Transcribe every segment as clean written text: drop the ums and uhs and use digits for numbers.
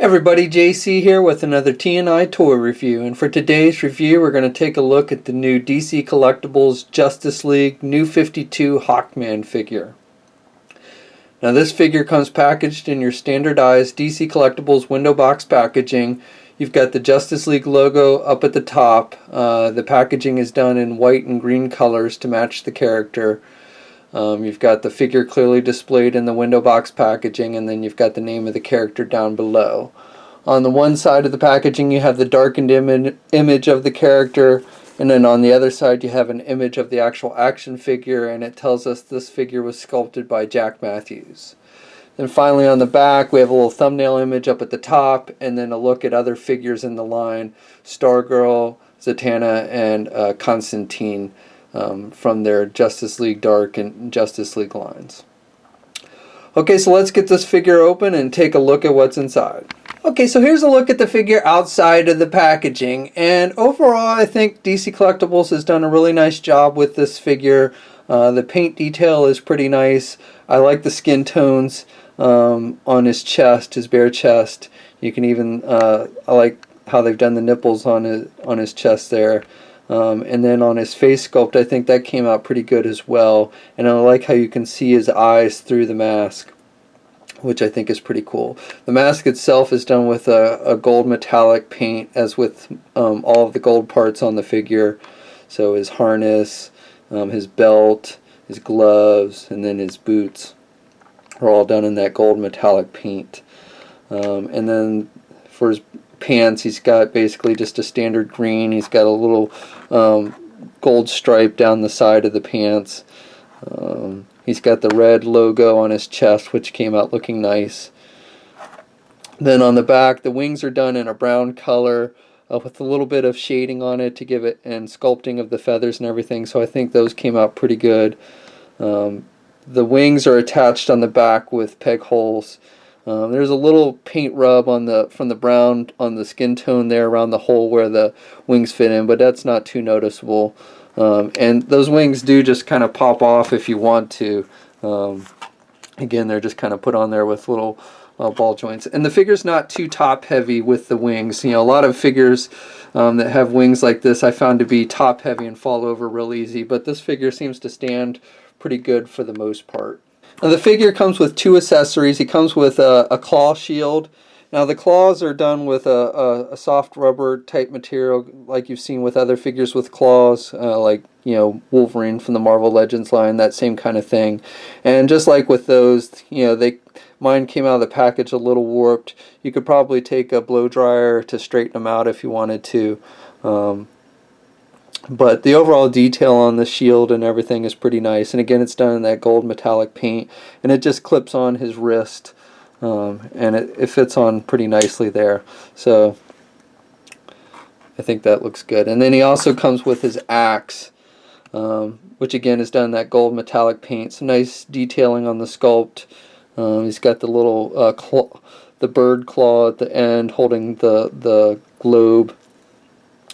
Everybody, JC here with another T&I toy review, and for today's review we're going to take a look at the new DC Collectibles Justice League New 52 Hawkman figure. Now this figure comes packaged in your standardized DC Collectibles window box packaging. You've got the Justice League logo up at the top. The packaging is done in white and green colors to match the character. You've got the figure clearly displayed in the window box packaging, and then you've got the name of the character down below. On the one side of the packaging you have the darkened image of the character, and then on the other side you have an image of the actual action figure, and it tells us this figure was sculpted by Jack Matthews. Then finally on the back we have a little thumbnail image up at the top, and then a look at other figures in the line: Stargirl, Zatanna, and Constantine. From their Justice League Dark and Justice League lines. Okay, so let's get this figure open and take a look at what's inside. Okay, so here's a look at the figure outside of the packaging, and overall I think DC Collectibles has done a really nice job with this figure. The paint detail is pretty nice. I like the skin tones on his chest, his bare chest. You can even, I like how they've done the nipples on his chest there. And then on his face sculpt, I think that came out pretty good as well. And I like how you can see his eyes through the mask, which I think is pretty cool. The mask itself is done with a gold metallic paint, as with all of the gold parts on the figure. So his harness, his belt, his gloves, and then his boots are all done in that gold metallic paint. And then for his pants, he's got basically just a standard green. He's got a little gold stripe down the side of the pants. He's got the red logo on his chest, which came out looking nice. Then on the back, the wings are done in a brown color with a little bit of shading on it to give it, and sculpting of the feathers and everything, so I think those came out pretty good. The wings are attached on the back with peg holes. There's a little paint rub from the brown on the skin tone there around the hole where the wings fit in, but that's not too noticeable. And those wings do just kind of pop off if you want to. Again, they're just kind of put on there with little ball joints. And the figure's not too top heavy with the wings. You know, a lot of figures that have wings like this I found to be top heavy and fall over real easy, but this figure seems to stand pretty good for the most part. Now the figure comes with two accessories. He comes with a claw shield. Now the claws are done with a soft rubber type material, like you've seen with other figures with claws, like, you know, Wolverine from the Marvel Legends line, that same kind of thing. And just like with those, you know, mine came out of the package a little warped. You could probably take a blow dryer to straighten them out if you wanted to. But the overall detail on the shield and everything is pretty nice. And again, it's done in that gold metallic paint, and it just clips on his wrist, and it fits on pretty nicely there. So I think that looks good. And then he also comes with his axe, which again is done in that gold metallic paint. Some nice detailing on the sculpt. He's got the little the bird claw at the end holding the globe.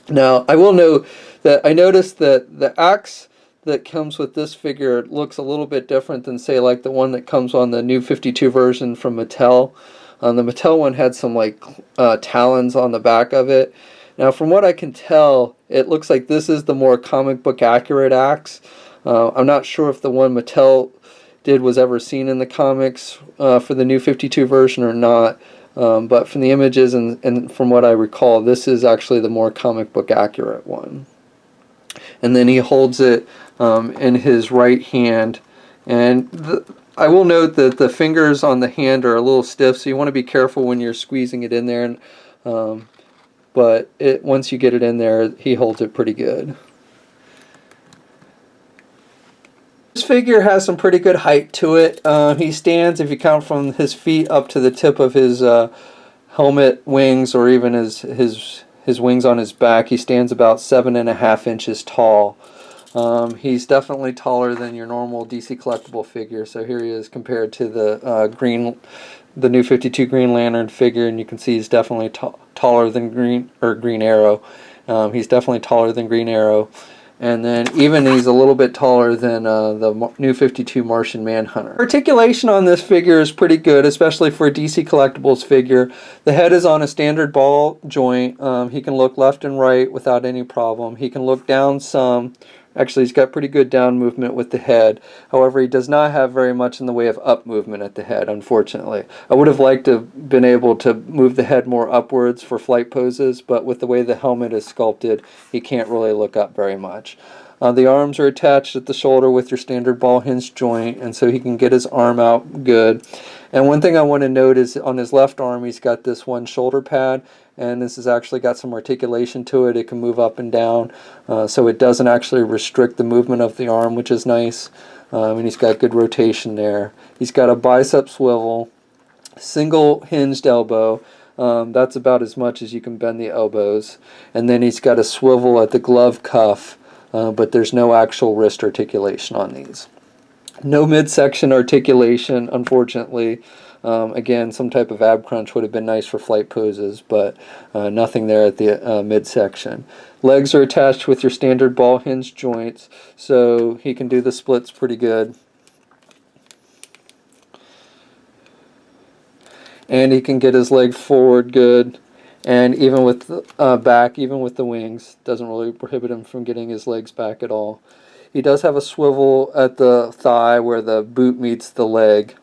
Now I will note that I noticed that the axe that comes with this figure looks a little bit different than, say, like the one that comes on the new 52 version from Mattel. The Mattel one had some like talons on the back of it. Now from what I can tell, it looks like this is the more comic book accurate axe. I'm not sure if the one Mattel did was ever seen in the comics for the new 52 version or not. But from the images and from what I recall, this is actually the more comic book accurate one. And then he holds it in his right hand, and I will note that the fingers on the hand are a little stiff, so you want to be careful when you're squeezing it in there. And but once you get it in there, he holds it pretty good. This figure has some pretty good height to it. He stands, if you count from his feet up to the tip of his helmet wings, or even his wings on his back, he stands about 7.5 inches tall. He's definitely taller than your normal DC Collectible figure. So here he is compared to the new 52 Green Lantern figure, and you can see he's definitely taller than Green Arrow. He's definitely taller than Green Arrow. And then even he's a little bit taller than the new 52 Martian Manhunter. Articulation on this figure is pretty good, especially for a DC Collectibles figure. The head is on a standard ball joint. He can look left and right without any problem. He can look down some. Actually, he's got pretty good down movement with the head. However, he does not have very much in the way of up movement at the head, unfortunately. I would have liked to have been able to move the head more upwards for flight poses, but with the way the helmet is sculpted, he can't really look up very much. The arms are attached at the shoulder with your standard ball hinge joint, and so he can get his arm out good. And one thing I want to note is on his left arm, he's got this one shoulder pad, and this has actually got some articulation to it. It can move up and down, so it doesn't actually restrict the movement of the arm, which is nice. And he's got good rotation there. He's got a bicep swivel, single hinged elbow. That's about as much as you can bend the elbows. And then he's got a swivel at the glove cuff, but there's no actual wrist articulation on these. No midsection articulation, unfortunately. Again, some type of ab crunch would have been nice for flight poses, but nothing there at the midsection. Legs are attached with your standard ball hinge joints, so he can do the splits pretty good. And he can get his leg forward good. And even with the back, even with the wings, doesn't really prohibit him from getting his legs back at all. He does have a swivel at the thigh where the boot meets the leg.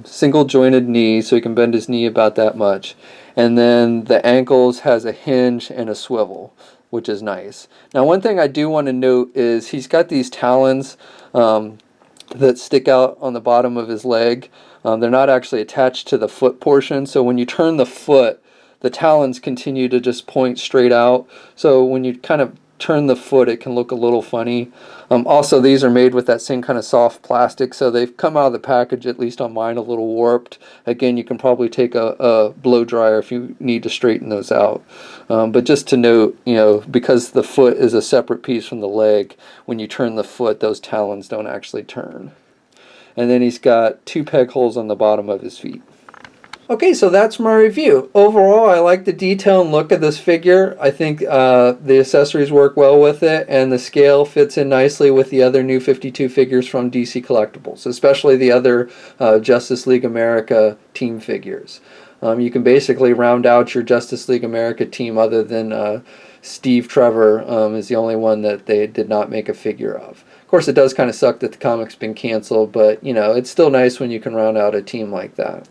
Single jointed knee, so he can bend his knee about that much. And then the ankles has a hinge and a swivel, which is nice. Now, one thing I do want to note is he's got these talons that stick out on the bottom of his leg. They're not actually attached to the foot portion, so when you turn the foot, the talons continue to just point straight out. So when you kind of turn the foot, it can look a little funny. Also, these are made with that same kind of soft plastic, so they've come out of the package, at least on mine, a little warped. Again, you can probably take a blow dryer if you need to straighten those out. But just to note, you know, because the foot is a separate piece from the leg, when you turn the foot, those talons don't actually turn. And then he's got 2 peg holes on the bottom of his feet. Okay, so that's my review. Overall, I like the detail and look of this figure. I think the accessories work well with it, and the scale fits in nicely with the other new 52 figures from DC Collectibles, especially the other Justice League America team figures. You can basically round out your Justice League America team, other than Steve Trevor is the only one that they did not make a figure of. Of course, it does kind of suck that the comic's been canceled, but you know, it's still nice when you can round out a team like that.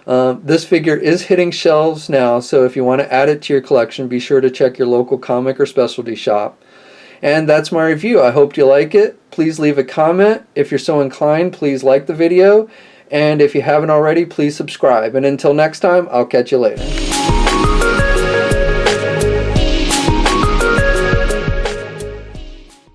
This figure is hitting shelves now, so if you want to add it to your collection, be sure to check your local comic or specialty shop. And that's my review. I hope you like it. Please leave a comment. If you're so inclined, please like the video. And if you haven't already, please subscribe. And until next time, I'll catch you later.